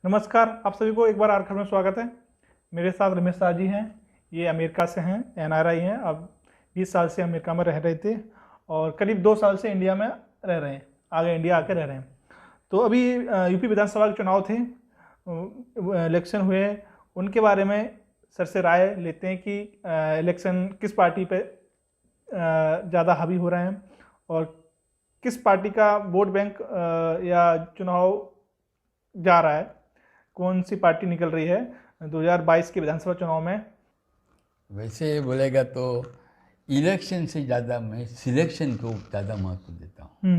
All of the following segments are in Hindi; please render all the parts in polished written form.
नमस्कार, आप सभी को एक बार आर्खर में स्वागत है। मेरे साथ रमेश शाह जी हैं। ये अमेरिका से हैं, NRI हैं। अब 20 साल से अमेरिका में रह रहे थे और करीब 2 साल से इंडिया में रह रहे हैं, आगे इंडिया आके रह रहे हैं। तो अभी यूपी विधानसभा के चुनाव थे, इलेक्शन हुए, उनके बारे में सर से राय लेते हैं कि इलेक्शन किस पार्टी पे ज़्यादा हावी हो रहे हैं और किस पार्टी का वोट बैंक या चुनाव जा रहा है, कौन सी पार्टी निकल रही है 2022 के विधानसभा चुनाव में। वैसे बोलेगा तो इलेक्शन से ज़्यादा मैं सिलेक्शन को ज़्यादा महत्व देता हूँ।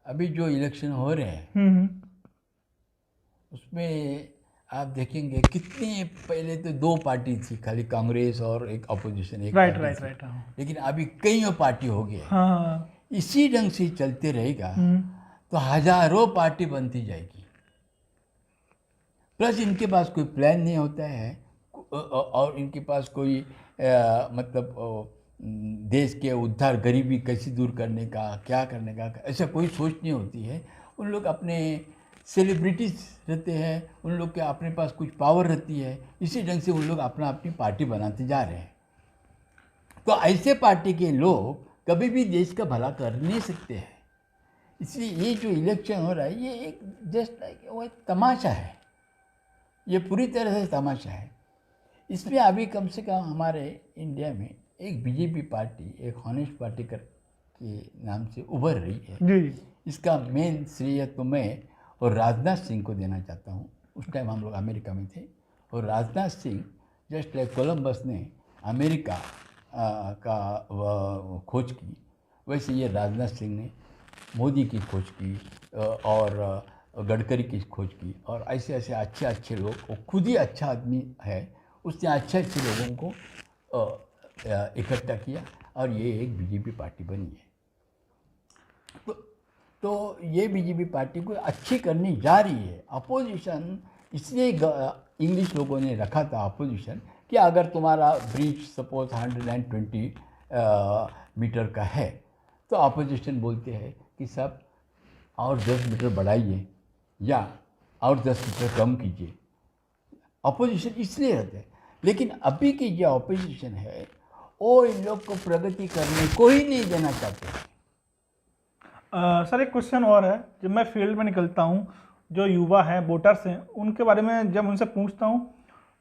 अभी जो इलेक्शन हो रहे हैं उसमें आप देखेंगे कितने पहले तो 2 पार्टी थी, खाली कांग्रेस और एक अपोजिशन, एक राइट। लेकिन अभी कई पार्टी हो गए। हाँ। इसी ढंग से चलते रहेगा तो हजारों पार्टी बनती जाएगी। प्लस इनके पास कोई प्लान नहीं होता है और इनके पास कोई देश के उद्धार, गरीबी कैसे दूर करने का, क्या करने का, ऐसा कोई सोच नहीं होती है। उन लोग अपने सेलिब्रिटीज रहते हैं, उन लोग के अपने पास कुछ पावर रहती है, इसी ढंग से उन लोग अपनी पार्टी बनाते जा रहे हैं। तो ऐसे पार्टी के लोग कभी भी देश का भला कर नहीं सकते हैं। इसलिए ये जो इलेक्शन हो रहा है ये एक जस्ट लाइक वो एक तमाशा है, ये पूरी तरह से तमाशा है। इसमें अभी कम से कम हमारे इंडिया में एक बीजेपी पार्टी, एक हॉनेस्ट पार्टी के नाम से उभर रही है जी। इसका मेन श्रेय तो मैं और राजनाथ सिंह को देना चाहता हूँ। उस टाइम हम लोग अमेरिका में थे और Rajnath Singh just like Columbus ने अमेरिका का खोज की, वैसे ये राजनाथ सिंह ने मोदी की खोज की और गडकरी की खोज की और ऐसे ऐसे अच्छे लोग, वो खुद ही अच्छा आदमी है, उसने अच्छे लोगों को इकट्ठा किया और ये एक बीजेपी पार्टी बनी है। तो ये बीजेपी पार्टी को अच्छी करनी जा रही है। अपोजिशन इसलिए इंग्लिश लोगों ने रखा था अपोजिशन कि अगर तुम्हारा ब्रिज सपोज 120 मीटर का है तो अपोजिशन बोलते हैं कि सब और 10 मीटर बढ़ाइए या और 10 मीटर कम कीजिए। अपोजिशन इसलिए रहते हैं। लेकिन अभी की जो अपोजिशन है वो इन लोग को प्रगति करने को ही नहीं देना चाहते। सर, एक क्वेश्चन और है। जब मैं फील्ड में निकलता हूँ, जो युवा हैं, वोटर्स हैं, उनके बारे में जब उनसे पूछता हूँ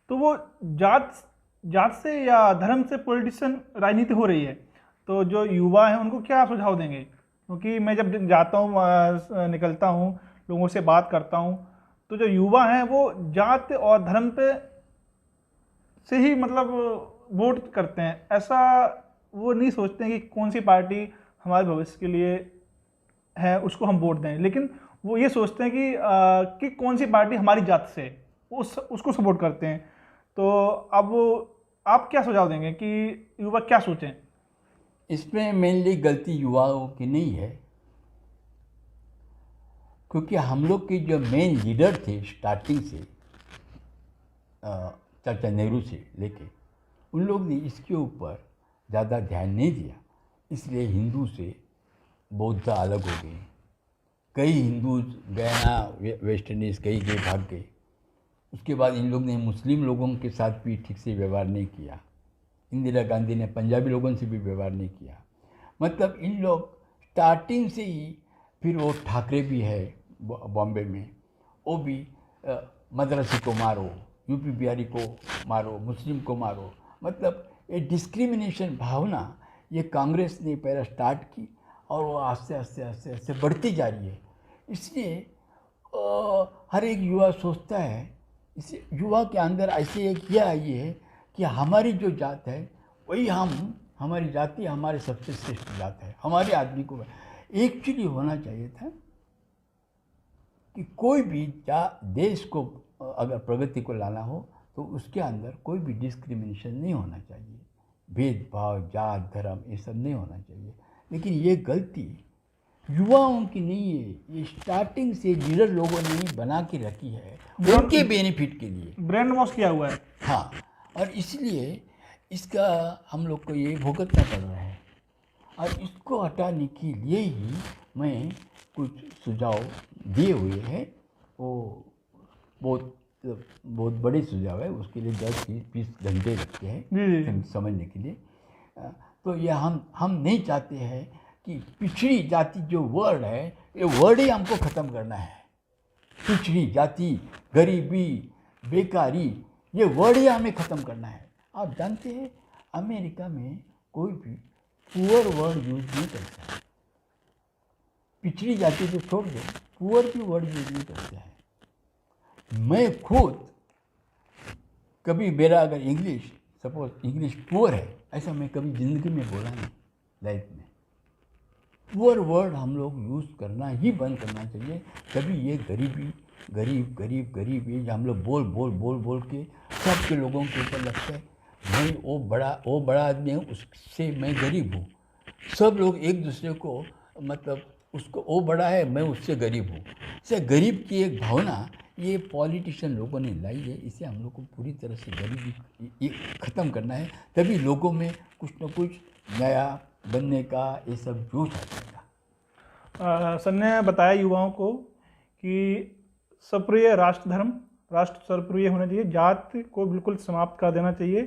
तो वो जात से या धर्म से पॉलिटिशियन राजनीति हो रही है। तो जो युवा हैं उनको क्या सुझाव देंगे? क्योंकि मैं जब जाता हूँ, निकलता हूँ, लोगों से बात करता हूँ, तो जो युवा हैं वो जात और धर्म पे से ही वोट करते हैं। ऐसा वो नहीं सोचते हैं कि कौन सी पार्टी हमारे भविष्य के लिए है उसको हम वोट दें, लेकिन वो ये सोचते हैं कि कौन सी पार्टी हमारी जात से है, उसको सपोर्ट करते हैं। तो अब आप क्या सुझाव देंगे कि युवा क्या सोचें? इसमें मेनली गलती युवाओं की नहीं है, क्योंकि हम लोग के जो मेन लीडर थे स्टार्टिंग से चाचा नेहरू से लेके, उन लोग ने इसके ऊपर ज़्यादा ध्यान नहीं दिया। इसलिए हिंदू से बौद्ध अलग हो गए, कई हिंदू गया वेस्ट इंडीज़, कई गए भाग गए। उसके बाद इन लोग ने मुस्लिम लोगों के साथ भी ठीक से व्यवहार नहीं किया। इंदिरा गांधी ने पंजाबी लोगों से भी व्यवहार नहीं किया। मतलब इन लोग स्टार्टिंग से ही, फिर वो ठाकरे भी है बॉम्बे में, वो भी मद्रासी को मारो, यूपी बिहारी को मारो, मुस्लिम को मारो। मतलब ये डिस्क्रिमिनेशन भावना ये कांग्रेस ने पहले स्टार्ट की और वो आस्ते आस्ते बढ़ती जा रही है। इसलिए हर एक युवा सोचता है, इस युवा के अंदर ऐसे एक यह आई है कि हमारी जो जात है वही हमारी जाति हमारे सबसे श्रेष्ठ जात है, हमारे आदमी को। एक्चुअली होना चाहिए था कि कोई भी देश को अगर प्रगति को लाना हो तो उसके अंदर कोई भी डिस्क्रिमिनेशन नहीं होना चाहिए, भेदभाव, जात, धर्म, ये सब नहीं होना चाहिए। लेकिन ये गलती युवाओं की नहीं है, ये स्टार्टिंग से लीडर लोगों ने बना के रखी है उनके बेनिफिट के लिए, ब्रेन वॉश किया हुआ है। हाँ, और इसलिए इसका हम लोग को ये भुगतना पड़ रहा है और इसको हटाने के लिए ही मैं कुछ सुझाव दिए हुए हैं बहुत बहुत बड़े सुझाव है, उसके लिए 10-20 घंटे लगते हैं जी समझने के लिए। तो ये हम नहीं चाहते हैं कि पिछड़ी जाति जो वर्ड है, ये वर्ड ही हमको ख़त्म करना है। पिछड़ी जाति, गरीबी, बेकारी, ये वर्ड ही हमें ख़त्म करना है। आप जानते हैं अमेरिका में कोई भी पुअर वर्ड यूज़ नहीं करता है। पिछड़ी जाति तो छोड़ दो, पुअर भी वर्ड यूज़ नहीं करता है। मैं खुद कभी मेरा अगर इंग्लिश सपोज इंग्लिश पुअर है, ऐसा मैं कभी ज़िंदगी में बोला नहीं लाइफ में। पुअर वर्ड हम लोग यूज़ करना ही बंद करना चाहिए। तभी ये गरीबी, गरीब गरीब गरीब, ये हम लोग बोल बोल बोल बोल के सबके लोगों के ऊपर लगता है मैं वो बड़ा आदमी है, उससे मैं गरीब हूँ। सब लोग एक दूसरे को मतलब उसको वो बड़ा है, मैं उससे गरीब हूँ। इससे गरीब की एक भावना ये पॉलिटिशियन लोगों ने लाई है। इसे हम लोग को पूरी तरह से गरीबी ये ख़त्म करना है, तभी लोगों में कुछ न कुछ नया बनने का ये सब जोश आ जाएगा। सर ने बताया युवाओं को कि सर्वप्रिय राष्ट्र धर्म, राष्ट्र सर्वप्रिय होना चाहिए, जात को बिल्कुल समाप्त कर देना चाहिए,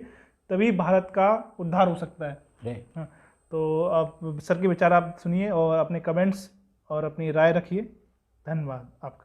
तभी भारत का उद्धार हो सकता है। हाँ, तो आप सर के विचार आप सुनिए और अपने कमेंट्स और अपनी राय रखिए। धन्यवाद आपका।